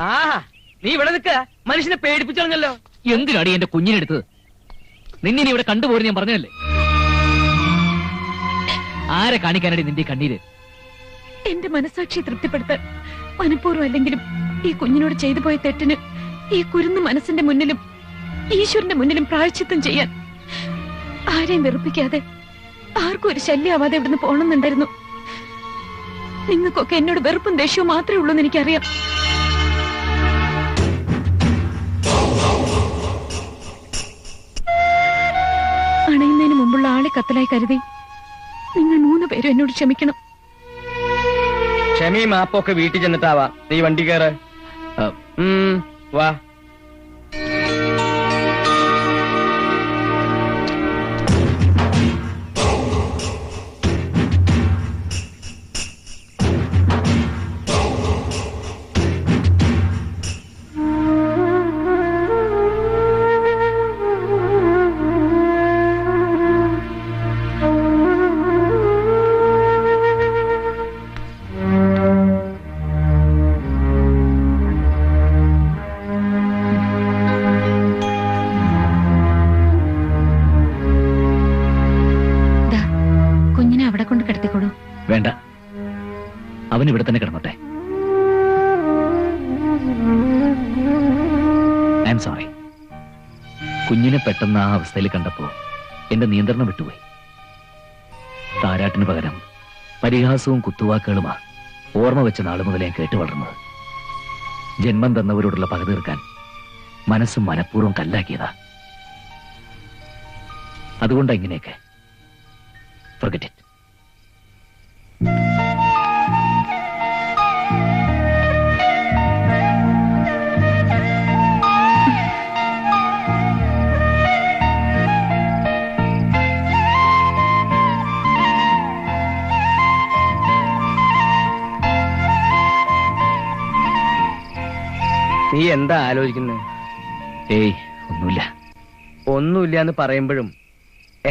ആ നീ ഇവിടെ നിൽക്ക, മനുഷ്യനെ പേടിപ്പിച്ചോളഞ്ഞല്ലോ. എന്തിനാടി എന്റെ കുഞ്ഞിനെടുത്തത്? നിന്നെ ഇവിടെ കണ്ടുപോരും ഞാൻ പറഞ്ഞതല്ലേ. ആരെ കാണിക്കാനടി നിന്റെ കണ്ണീര്? എന്റെ മനസാക്ഷി തൃപ്തിപ്പെടുത്താൻ മനഃപൂർവ്വം അല്ലെങ്കിലും ഈ കുഞ്ഞിനോട് ചെയ്തു പോയ തെറ്റിന് ഈ കുരുന്നു മനസ്സിന്റെ മുന്നിലും ഈശ്വരന്റെ മുന്നിലും പ്രായശ്ചിത്തം ചെയ്യാൻ ആരെയും വെറുപ്പിക്കാതെ ആർക്കും ഒരു ശല്യമാവാതെ ഇവിടുന്ന് പോകണമെന്നുണ്ടായിരുന്നു. നിങ്ങൾക്കൊക്കെ എന്നോട് വെറുപ്പും ദേഷ്യവും മാത്രമേ ഉള്ളൂ എന്ന് എനിക്കറിയാം. അണയുന്നതിന് മുമ്പുള്ള ആളെ കത്തലായി കരുതി നിങ്ങൾ 3 പേരും എന്നോട് ക്ഷമിക്കണം. ക്ഷമയും മാപ്പൊക്കെ വീട്ടിൽ ചെന്നിട്ടാവാ. നീ വണ്ടി കയറ്. വാ. വേണ്ട, അവൻ ഇവിടെ തന്നെ കിടന്നോട്ടെ. I'm sorry. കുഞ്ഞിനെ പെട്ടെന്ന് ആ അവസ്ഥയിൽ കണ്ടപ്പോ എന്റെ നിയന്ത്രണം വിട്ടുപോയി. താരാട്ടിന് പകരം പരിഹാസവും കുത്തുവാക്കുകളുമാ ഓർമ്മ വെച്ച നാളു മുതൽ ഞാൻ കേട്ടു വളർന്നത്. ജന്മം തന്നവരോടുള്ള പക തീർക്കാൻ മനസ്സ് മനഃപൂർവ്വം കല്ലാക്കിയതാ. അതുകൊണ്ടാ ഇങ്ങനെയൊക്കെ. Forget it. നീ എന്താ ആലോചിക്കുന്നത്? ഏയ് ഒന്നുമില്ല. ഒന്നുമില്ല എന്ന് പറയുമ്പോഴും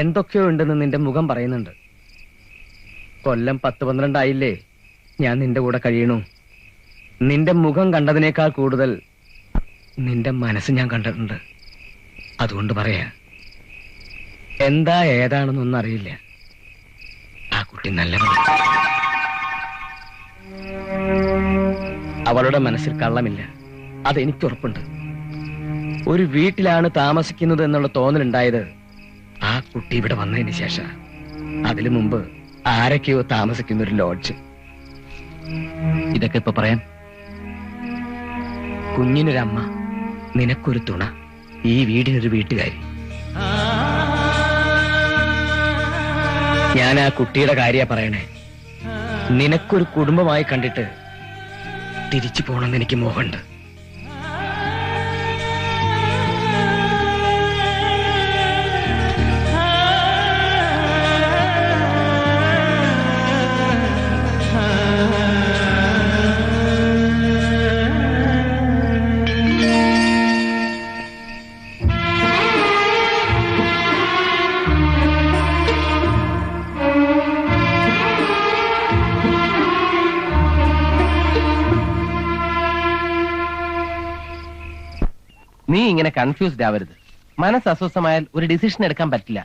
എന്തൊക്കെയോ ഉണ്ടെന്ന് നിന്റെ മുഖം പറയുന്നുണ്ട്. കൊല്ലം 10-12 ആയില്ലേ ഞാൻ നിന്റെ കൂടെ കഴിയണു. നിന്റെ മുഖം കണ്ടതിനേക്കാൾ കൂടുതൽ നിന്റെ മനസ്സ് ഞാൻ കണ്ടിട്ടുണ്ട്. അതുകൊണ്ട് പറയാ, എന്താ ഏതാണെന്നൊന്നും അറിയില്ല. ആ കുട്ടി നല്ലവളാ. അവളുടെ മനസ്സിൽ കള്ളമില്ല, അതെനിക്കുറപ്പുണ്ട്. ഒരു വീട്ടിലാണ് താമസിക്കുന്നത് എന്നുള്ള തോന്നലുണ്ടായത് ആ കുട്ടി ഇവിടെ വന്നതിന് ശേഷം. അതിനു മുമ്പ് ആരൊക്കെയോ താമസിക്കുന്ന ഒരു ലോഡ്ജ്. ഇതൊക്കെ ഇപ്പൊ പറയാൻ? കുഞ്ഞിനൊരമ്മ, നിനക്കൊരു തുണ, ഈ വീടിനൊരു വീട്ടുകാരി. ഞാൻ ആ കുട്ടിയുടെ കാര്യ പറയണേ. നിനക്കൊരു കുടുംബമായി കണ്ടിട്ട് തിരിച്ചു പോകണമെന്ന് എനിക്ക് മോഹമുണ്ട്. നീ ഇങ്ങനെ കൺഫ്യൂസ്ഡ് ആവരുത്. മനസ്സ് അസ്വസ്ഥമായാൽ ഒരു ഡിസിഷൻ എടുക്കാൻ പറ്റില്ല.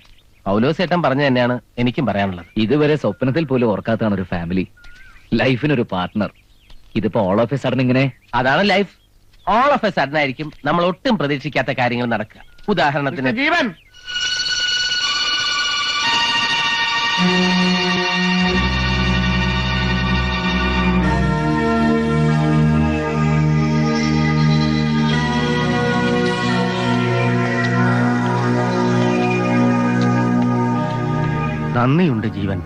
പൗലോസേട്ടൻ പറഞ്ഞു തന്നെയാണ് എനിക്കും പറയാനുള്ളത്. ഇതുവരെ സ്വപ്നത്തിൽ പോലും ഓർക്കാത്തതാണ് ഒരു ഫാമിലി, ലൈഫിനൊരു പാർട്ട്ണർ. ഇതിപ്പോ ഓൾ ഓഫ് എ സഡൻ ഇങ്ങനെ. അതാണ് life. All of A sudden ആയിരിക്കും നമ്മൾ ഒട്ടും പ്രതീക്ഷിക്കാത്ത കാര്യങ്ങൾ നടക്കുക. ഉദാഹരണത്തിന് ജീവൻ, നന്ദിയുണ്ട് ജീവൻ,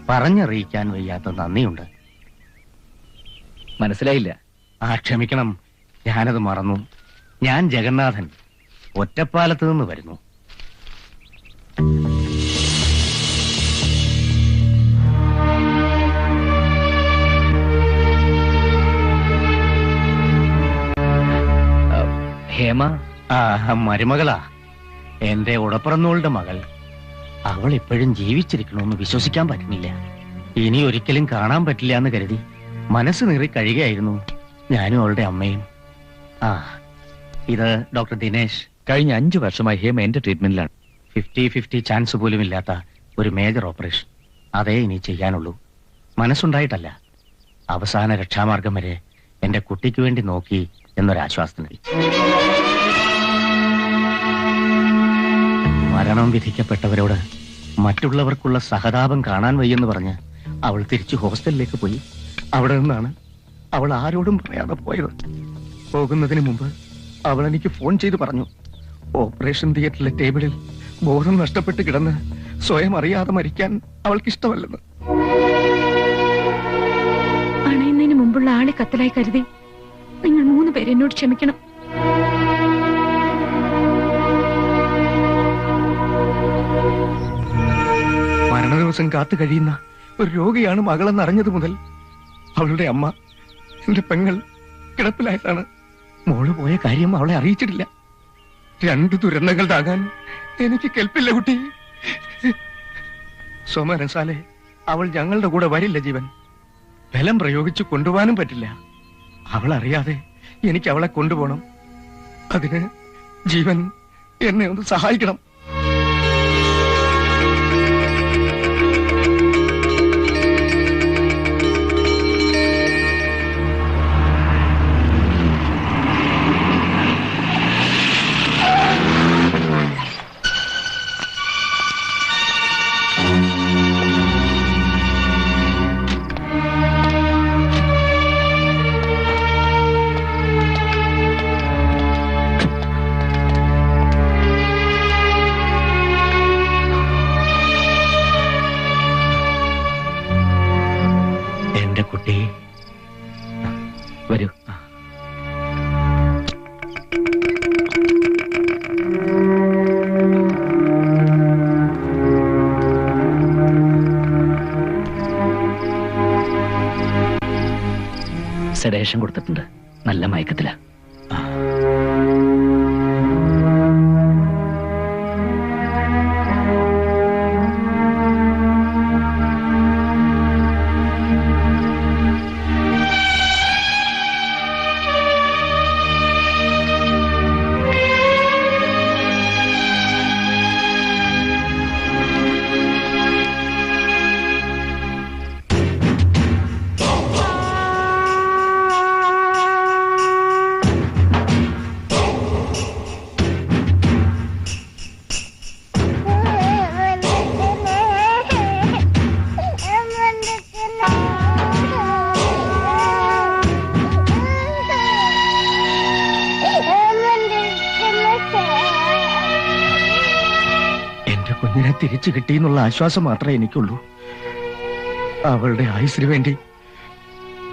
പറഞ്ഞറിയിക്കാൻ വയ്യാത്ത നന്ദിയുണ്ട്. മനസ്സിലായില്ല? ക്ഷമിക്കണം, ഞാനത് മറന്നു. ഞാൻ ജഗന്നാഥൻ, ഒറ്റപ്പാലത്ത് നിന്ന് വരുന്നു. ഹേമ മരുമകളാ, എന്റെ ഉടപ്പിറന്നോളുടെ മകൾ. അവൾ ഇപ്പോഴും ജീവിച്ചിരിക്കണമെന്ന് വിശ്വസിക്കാൻ പറ്റുന്നില്ല. ഇനി ഒരിക്കലും കാണാൻ പറ്റില്ല എന്ന് കരുതി മനസ്സ് നീറി കഴിയുകയായിരുന്നു ഞാനും അവളുടെ അമ്മയും. ആ, ഇത് ഡോക്ടർ ദിനേശ്. കഴിഞ്ഞ 5 വർഷമായി ഹേമ എന്റെ ട്രീറ്റ്മെന്റിലാണ്. 50-50 ചാൻസ് പോലും ഇല്ലാത്ത ഒരു മേജർ ഓപ്പറേഷൻ. അതേ ഇനി ചെയ്യാനുള്ളൂ. മനസ്സുണ്ടായിട്ടല്ല, അവസാന രക്ഷാമാർഗം വരെ എന്റെ കുട്ടിക്ക് വേണ്ടി നോക്കി എന്നൊരാശ്വാസത്തിന്. മരണം വിധിക്കപ്പെട്ടവരോട് മറ്റുള്ളവർക്കുള്ള സഹതാപം കാണാൻ വയ്യെന്ന് പറഞ്ഞ് അവൾ തിരിച്ചു ഹോസ്റ്റലിലേക്ക് പോയി. അവിടെ നിന്നാണ് അവൾ ആരോടും പറയാതെ പോയത്. പോകുന്നതിന് മുമ്പ് അവൾ എനിക്ക് ഫോൺ ചെയ്ത് പറഞ്ഞു, ഓപ്പറേഷൻ തിയേറ്ററിലെ ടേബിളിൽ ബോധം നഷ്ടപ്പെട്ട് കിടന്ന് സ്വയം അറിയാതെ മരിക്കാൻ അവൾക്കിഷ്ടമല്ലെന്ന്. അണയുന്നതിന് മുമ്പുള്ള ആളെ കത്തലായി കരുതി നിങ്ങൾ 3 പേര് എന്നോട് ക്ഷമിക്കണം. മരണദിവസം കാത്തു കഴിയുന്ന ഒരു രോഗിയാണ് മകളെന്ന് അറിഞ്ഞത് മുതൽ അവളുടെ അമ്മ, എന്റെ പെങ്ങൾ കിടപ്പിലായതാണ്. മോള് പോയ കാര്യം അവളെ അറിയിച്ചിട്ടില്ല. 2 ദുരന്തങ്ങൾ താങ്ങാൻ എനിക്ക് കെൽപ്പില്ല കുട്ടി. സോമരസാലെ, അവൾ ഞങ്ങളുടെ കൂടെ വരില്ല ജീവൻ. ബലം പ്രയോഗിച്ച് കൊണ്ടുപോകാനും പറ്റില്ല. അവൾ അറിയാതെ എനിക്ക് അവളെ കൊണ്ടുപോകണം. അതിന് ജീവൻ എന്നെ ഒന്ന് സഹായിക്കണം. കുട്ടി വരൂ. സെഡേഷൻ കൊടുത്തിട്ടുണ്ട്. നല്ല മയക്കത്തില. കുഞ്ഞിനെ തിരിച്ചു കിട്ടിയെന്നുള്ള ആശ്വാസം മാത്രമേ എനിക്കുള്ളൂ. അവളുടെ ആയുസ്സിന് വേണ്ടി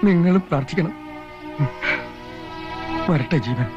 നിങ്ങളും പ്രാർത്ഥിക്കണം. വരട്ടെ ജീവൻ.